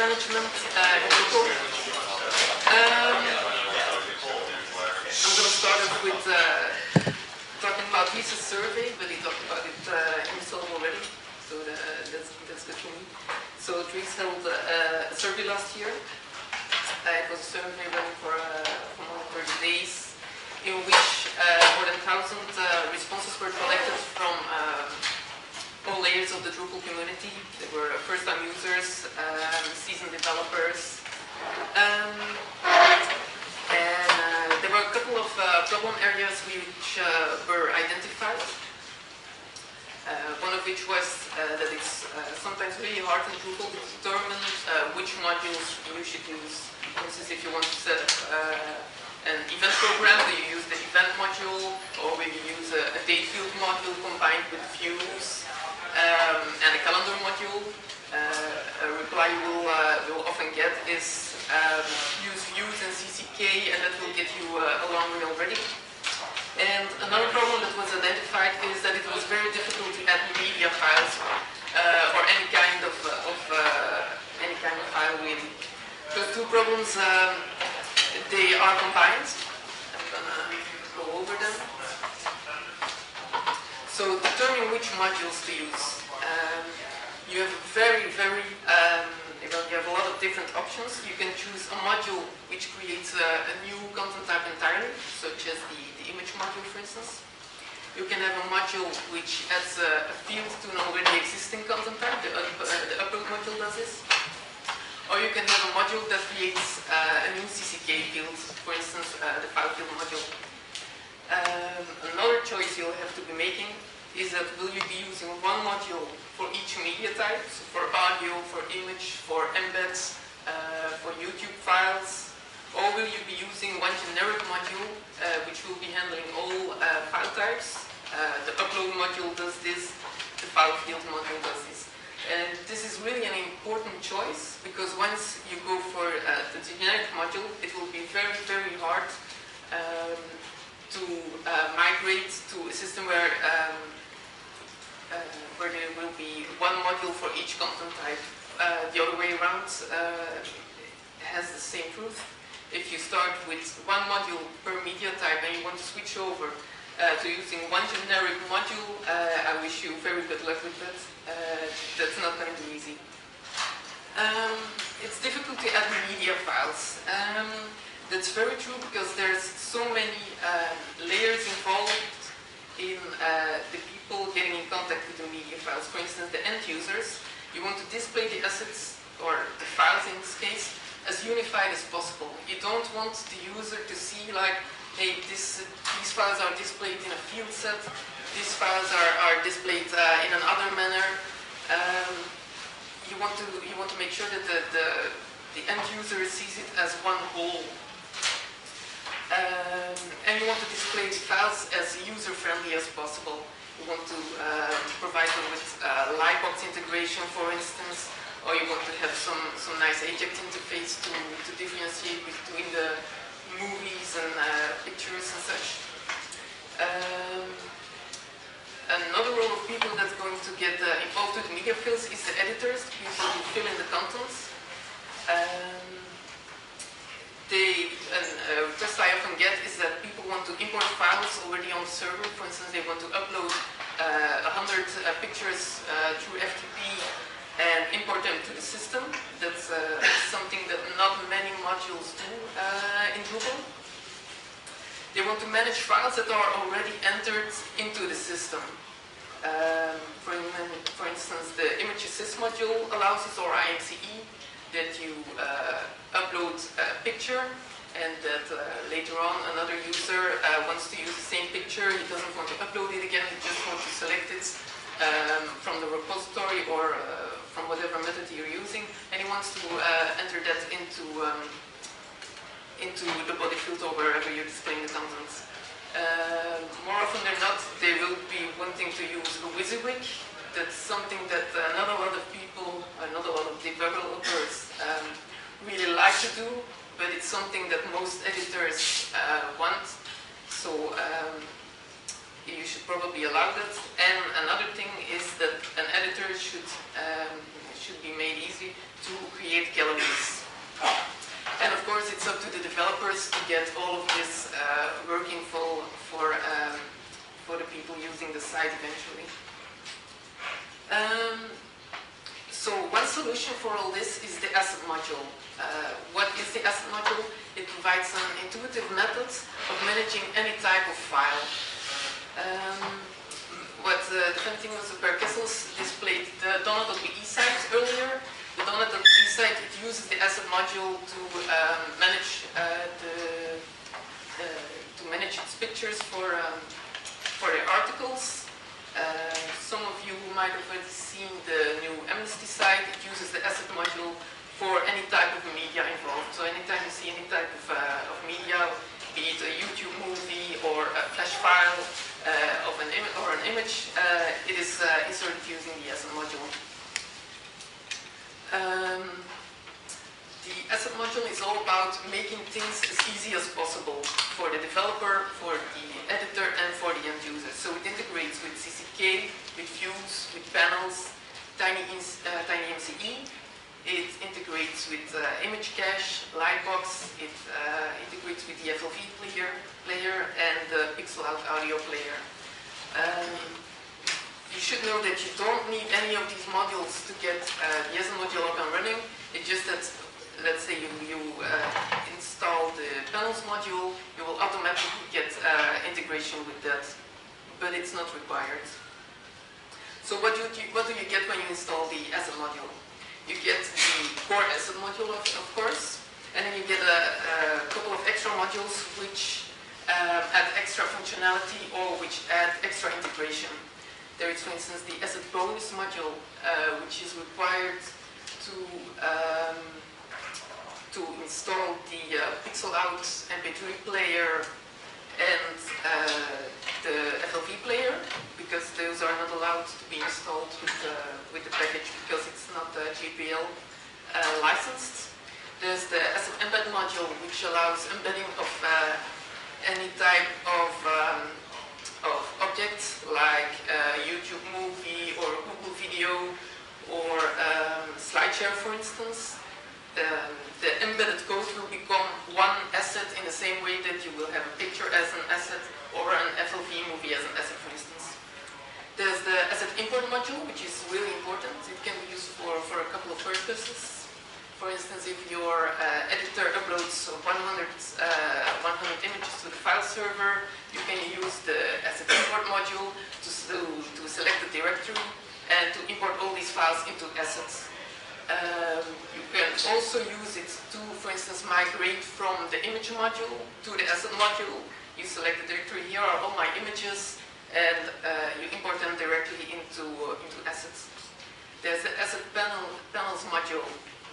management in Drupal. I'm going to start off with talking about his survey, but he talked about it himself already, so that's good for me. So Dries held a survey last year. It was a survey running for more than 30 days, in which more than 1,000 responses were collected from all layers of the Drupal community. There were first-time users, seasoned developers, and there were a couple of problem areas which were identified. One of which was that it's sometimes really hard in Drupal to determine which modules you should use. For instance, if you want to set up an event program, do you use the event module, or will you use a date field module combined with views and a calendar module? A reply you will often get is use views and CCK, and that will get you a long way already. And another problem that was identified is that it was very difficult to add media files or any kind of file really. Those two problems they are combined. I'm gonna go over them. So determining which modules to use. You have you have a lot of different options. You can choose a module which creates a new content type entirely, such as the image module, for instance. You can have a module which adds a field to an already existing content type. The upload module does this. Or you can have a module that creates a new CCK field, for instance, the file field module. Another choice you'll have to be making is that will you be using one module for each media type, so for audio, for image, for embeds, for YouTube files, or will you be using one generic module which will be handling all file types? The upload module does this, the file field module does this. And this is really an important choice, because once you go for the generic module, it will be very, very hard to migrate to a system where there will be one module for each content type. The other way around has the same truth. If you start with one module per media type and you want to switch over to using one generic module, I wish you very good luck with that. That's not going to be easy. It's difficult to add media files. That's very true because there's so many layers involved in the people getting in contact with the media files. For instance, the end users, you want to display the assets, or the files in this case, as unified as possible. You don't want the user to see like, hey, these files are displayed in a field set, these files are displayed in another manner. You want to make sure that the end user sees it as one whole. And you want to display the files as user-friendly as possible. You want to provide them with Lightbox integration, for instance, or you want to have some nice Ajax interface to differentiate between the movies and pictures and such. Another role of people that's going to get involved with media fields is the editors, people who fill in the contents. A request I often get is that people want to import files already on the server. For instance, they want to upload 100 pictures through FTP and import them to the system. That's something that not many modules do in Drupal. They want to manage files that are already entered into the system. For instance, the image assist module allows this, or IMCE, that you upload a picture and that later on another user wants to use the same picture. He doesn't want to upload it again, he just wants to select it from the repository or from whatever method you're using, and he wants to enter that into the body field or wherever you're displaying the contents. More often than not, they will be wanting to use a WYSIWYG. That's something that not a lot of people, not a lot of developers really like to do, but it's something that most editors want. So you should probably allow that. And another thing is that an editor should be made easy to to create galleries. And of course, it's up to the developers to get all of this working for the people using the site eventually. So one solution for all this is the asset module. What is the asset module? It provides an intuitive method of managing any type of file. What the funny thing was, Per Kessels displayed the Donna.be site earlier. The Donna.be site, it uses the asset module to manage its pictures for the articles. Some of you might have already seen the new Amnesty site. It uses the asset module for any type of media involved. So anytime you see any type of media, be it a YouTube movie or a flash file of an image, it is inserted using the asset module. The asset module is all about making things as easy as possible for the developer, for the editor, and for the end user. So it integrates with CCK, with views, with panels, TinyMCE. It integrates with image cache, Lightbox. It integrates with the FLV player and the pixel out audio player. You should know that you don't need any of these modules to get the asset module up and running. It's just that, let's say you install the panels module, you will automatically get integration with that, but it's not required. So what do you get when you install the asset module? You get the core asset module, of course, and then you get a couple of extra modules which add extra functionality or which add extra integration. There is, for instance, the asset bonus module, which is required to install the pixel out MP3 player and the FLV player, because those are not allowed to be installed with the package because it's not GPL licensed. There's the asset embed module, which allows embedding of any type of objects like YouTube movie or Google video or SlideShare, for instance. The embedded code will become one asset in the same way that you will have a picture as an asset or an FLV movie as an asset, for instance. There's the asset import module, which is really important. It can be used for a couple of purposes. For instance, if your editor uploads 100 images to the file server, you can use the asset import module to select the directory and to import all these files into assets. You can also use it to, for instance, migrate from the image module to the asset module. You select the directory, here are all my images, and you import them directly into assets. There's the asset panels module,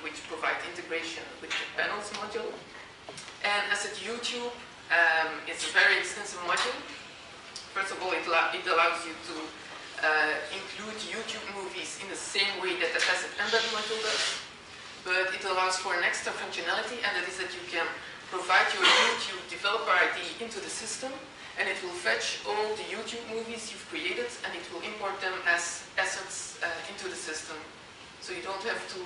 which provides integration with the panels module. And asset YouTube is a very extensive module. First of all, it allows you to include YouTube movies in the same way that the asset embed module does, but it allows for an extra functionality, and that is that you can provide your YouTube developer ID into the system, and it will fetch all the YouTube movies you've created, and it will import them as assets into the system. So you don't have to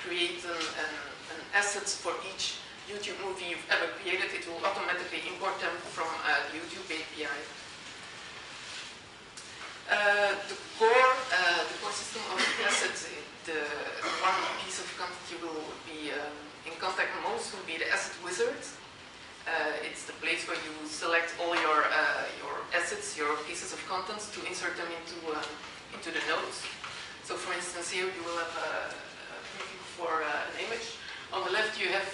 create an asset for each YouTube movie you've ever created. It will automatically import them from the YouTube API. The core system of the asset, the one piece of content you will be in contact most will be the asset wizard. It's the place where you select all your assets, your pieces of content, to insert them into the nodes. So, for instance, here you will have a preview for an image. On the left, you have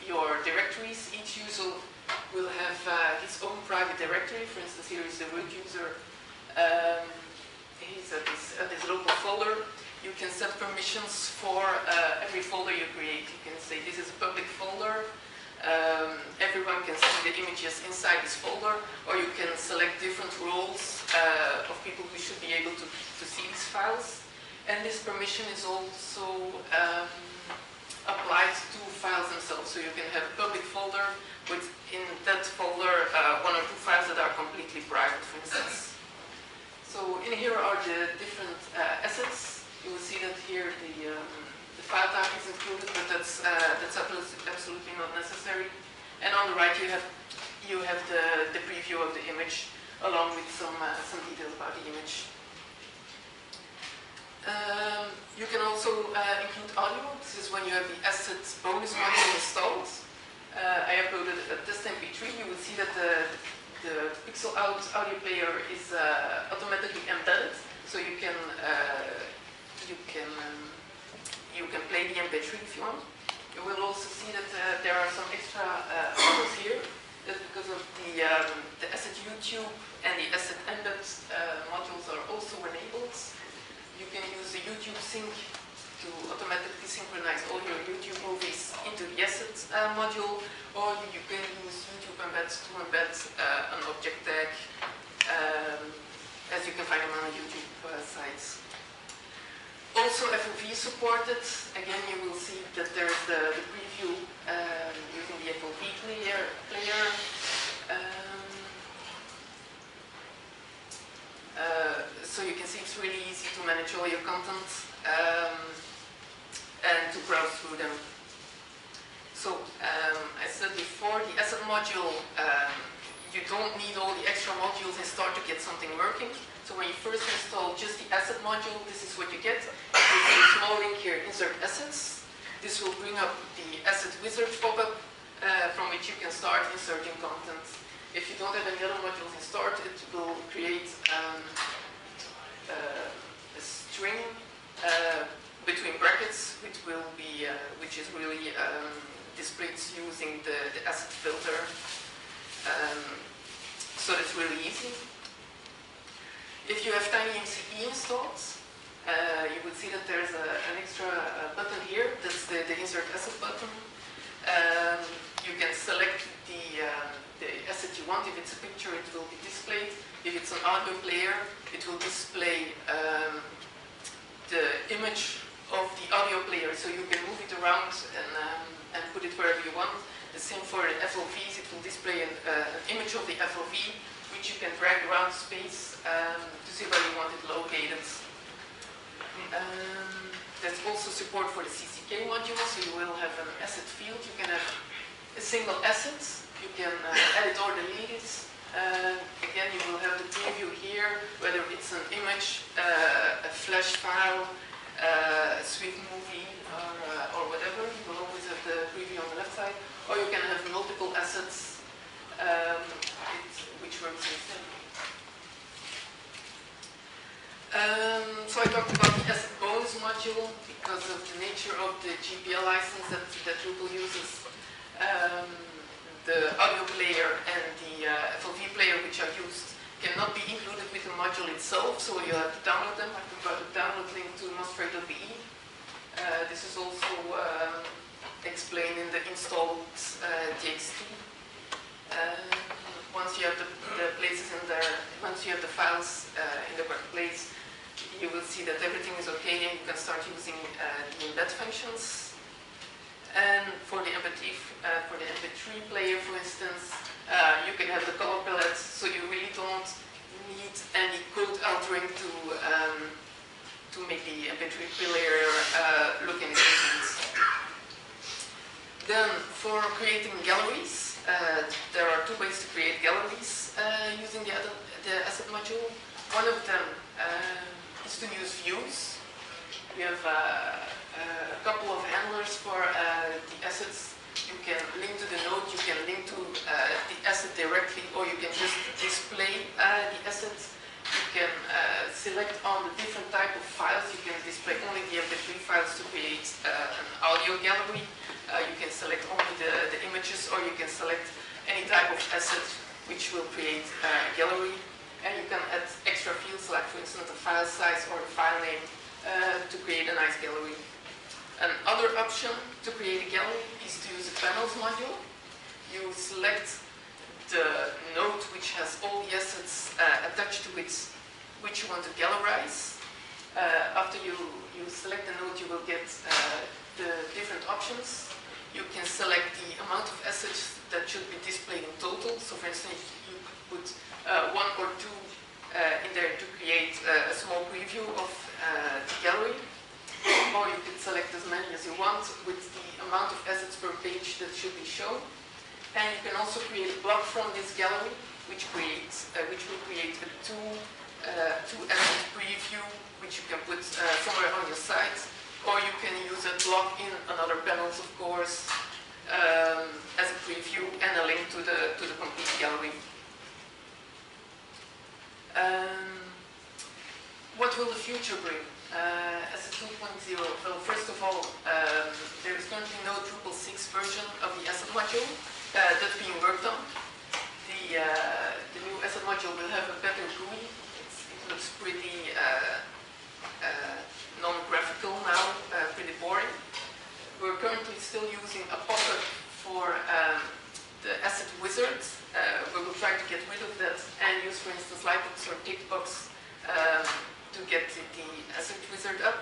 your directories. Each user will have his own private directory. For instance, here is the root user. He's at this local folder. You can set permissions for every folder you create. You can say this is a public folder. Everyone can see the images inside this folder, or you can select different roles of people who should be able to see these files. And this permission is also applied to files themselves. So you can have a public folder with, in that folder, one or two files that are completely private, for instance. So in here are the different assets. You will see that here the the file type is included, but that's absolutely not necessary. And on the right you have the preview of the image along with some details about the image. You can also include audio. This is when you have the assets bonus module installed. I uploaded a test MP3. You will see that the pixel out audio player is automatically embedded, so you can play the MP3 if you want. You will also see that there are some extra modules here. That's because of the asset YouTube and the asset embed modules are also enabled. You can use the YouTube sync to automatically synchronize all your YouTube movies into the assets module, or you can use YouTube embeds to embed an object tag, as you can find them on the YouTube sites. Also FOV supported. Again, you will see that there is the preview using the FOV player. So you can see it's really easy to manage all your content and to browse through them. So I said before, the asset module, you don't need all the extra modules installed to get something working. So when you first install just the asset module, this is what you get. There's a small link here, insert assets. This will bring up the asset wizard pop-up from which you can start inserting content. If you don't have any other modules installed, it will create a string between brackets, which is really displayed using the asset filter. So that's really easy. If you have TinyMCE installed, you will see that there's an extra button here. That's the insert asset button. You can select the asset you want. If it's a picture, it will be displayed. If it's an audio player, it will display the image of the audio player, so you can move it around and put it wherever you want. The same for the FOVs. It will display an image of the FOV, which you can drag around space to see where you want it located. There's also support for the CCK module, so you will have an asset field. You can have a single asset. You can edit or delete it. Again, you will have the preview here, whether it's an image, a flash file, a sweep movie, or whatever. You will always have the preview on the left side. Or you can have multiple assets, which works instead. So I talked about the asset bonus module because of the nature of the GPL license that Drupal uses. The audio player and the FOV player, which are used, cannot be included with the module itself, so you have to download them. I provided a download link to mostrey.be. This is also explained in the installed txt. Once you have the places in there, once you have the files in the correct place, you will see that everything is okay and you can start using the embed functions. And for the MP3 player, for instance, you can have the color palette, so you really don't need any code altering to make the MP3 player look any different. Then, for creating galleries, there are two ways to create galleries using the asset module. One of them is to use views. We have a couple of handlers for the assets. You can link to the node, you can link to the asset directly, or you can just display the assets. You can select on the different type of files. You can display only the MP3 files to create an audio gallery. You can select only the images, or you can select any type of asset which will create a gallery. And you can add extra fields, like for instance the file size or the file name, to create a nice gallery. Another option to create a gallery is to use the panels module. You select the node which has all the assets attached to it, which you want to gallerize. After you select the node, you will get the different options. You can select the amount of assets that should be displayed in total. So for instance, you could put one or two in there to create a small preview of the gallery. or you can select as many as you want with the amount of assets per page that should be shown. And you can also create a block from this gallery, which will create a two asset preview, which you can put somewhere on your site, or you can use a block in another panels, of course, as a preview and a link to the complete gallery. What will the future bring? Asset 2.0. Well, first of all, there is currently no Drupal 6 version of the asset module that's being worked on. The new asset module will have a better GUI. It looks pretty non-graphical now, pretty boring. We're currently still using a pop-up for the asset wizard. We will try to get rid of that and use, for instance, lightbox or tickbox to get the asset wizard up.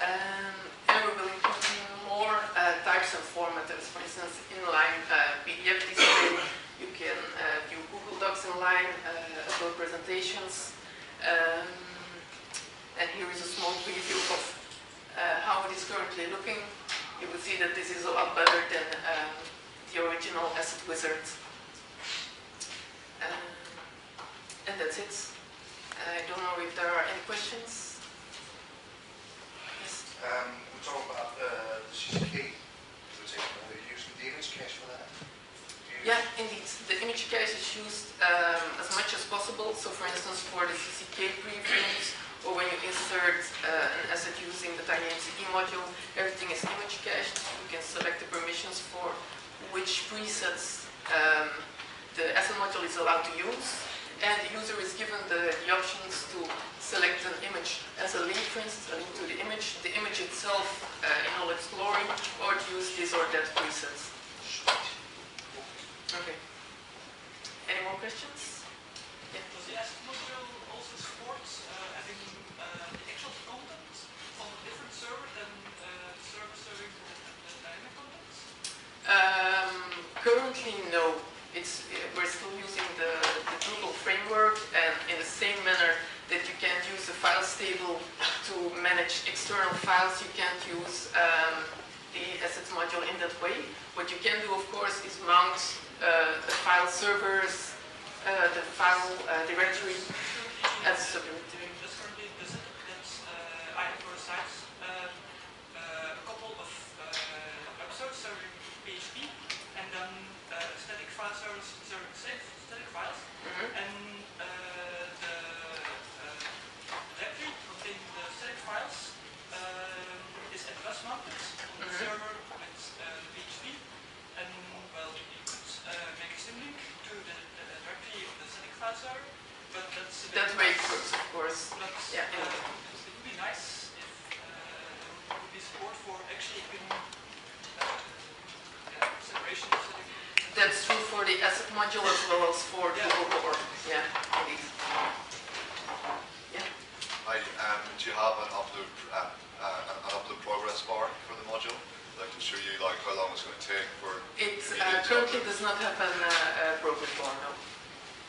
And we will include more types and formatters. For instance, inline PDF display, you can view Google Docs inline, upload presentations. And here is a small preview of how it is currently looking. You will see that this is a lot better than the original asset wizard. And that's it. I don't know if there are any questions. Yes? We talk about the CCK. Are you using the image cache for that? Yeah, indeed. The image cache is used as much as possible. So, for instance, for the CCK previews, or when you insert an asset using the TinyMCE module, everything is image cached. You can select the permissions for which presets the asset module is allowed to use. And the user is given the options to select an image as a link, for instance, a link to the image itself in all its glory, or to use this or that preset. Okay. Any more questions? Yeah. Does the asset module also support having the actual content on a different server than the server serving the dynamic contents? Currently, no. We're still using the Drupal framework, and in the same manner that you can't use the files table to manage external files, you can't use the assets module in that way. What you can do, of course, is mount the file servers, the file directory as a subdirectory. That's currently the setup that I have for the sites. A couple of episodes serving PHP, and then static file servers serving static files, and the directory containing the static files is at bus mounted on the server with PHP, and well, you could make a symlink to the directory of the static file server, but that's that way it works, of course. But yeah, it would be nice if there would be support for actually giving separation of static. That's true for the asset module as well as for Drupal core. Yeah, indeed. Yeah. Do you have an upload progress bar for the module? Like to show you like how long it's going to take for it currently does not have a progress bar, no.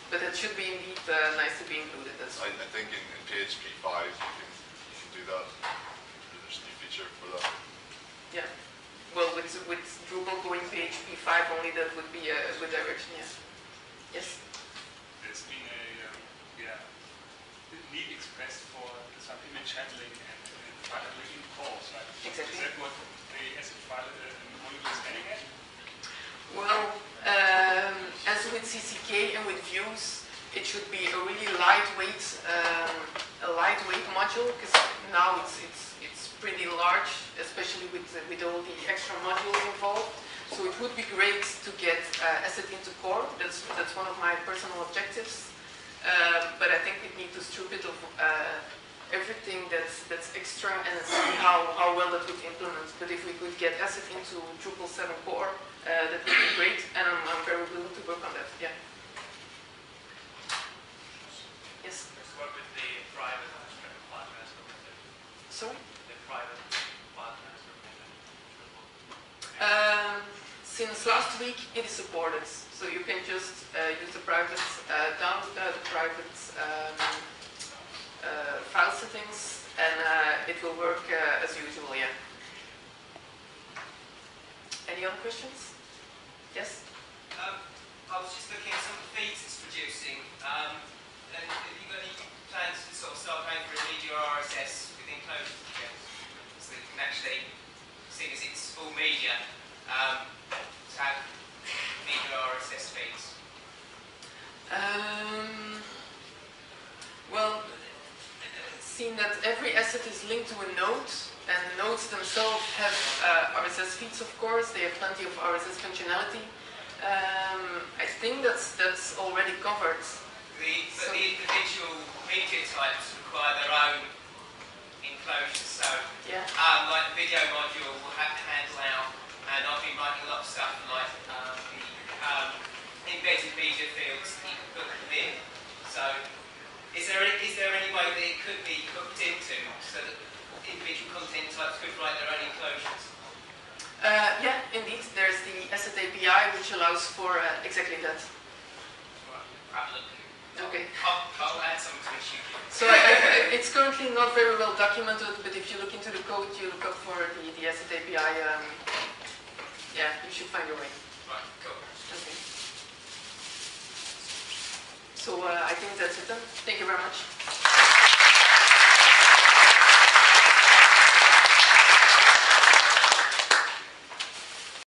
But it should be indeed nice to be included as well. I think in PHP 5 you can do that. There's a new feature for that. Yeah. Well, with Drupal going PHP 5 only, that would be a good direction, yes. Yes? There's been a need expressed for some image handling and file handling in calls, right? Exactly. Is that what the asset file module is aiming at? Well, as with CCK and with views, it should be a really lightweight module, because now it's pretty large, especially with all the extra modules involved. So it would be great to get asset into core. That's one of my personal objectives. But I think we need to strip it of everything that's extra and see how well that would implement. But if we could get asset into Drupal 7 core, that would be great, and I'm very willing to work on that. Yeah. Yes. Let's work with the private partners. Sorry. Private partners. Since last week, it is supported. So you can just use the private download the private file settings and it will work as usual, yeah. Any other questions? Yes? I was just looking at some of the feeds it's producing, and have you got any plans to sort of start going for a media RSS within closures again? So that you can actually, seeing as it's all media, to have media RSS feeds? Well, seeing that every asset is linked to a node, and the nodes themselves have RSS feeds, of course, they have plenty of RSS functionality. I think that's already covered. But the individual media types require their own enclosures, so yeah. like the video module will have to handle out, and I've been writing a lot of stuff like the embedded media fields that you can put them in. So is there any way that it could be hooked into so that individual content types could write their own enclosures? Yeah, indeed. There's the asset API which allows for exactly that. Okay. I'll add some to it. So it's currently not very well documented, but if you look into the code, you look up for the asset API, yeah, you should find your way. Right, cool. Okay. So I think that's it then. Thank you very much.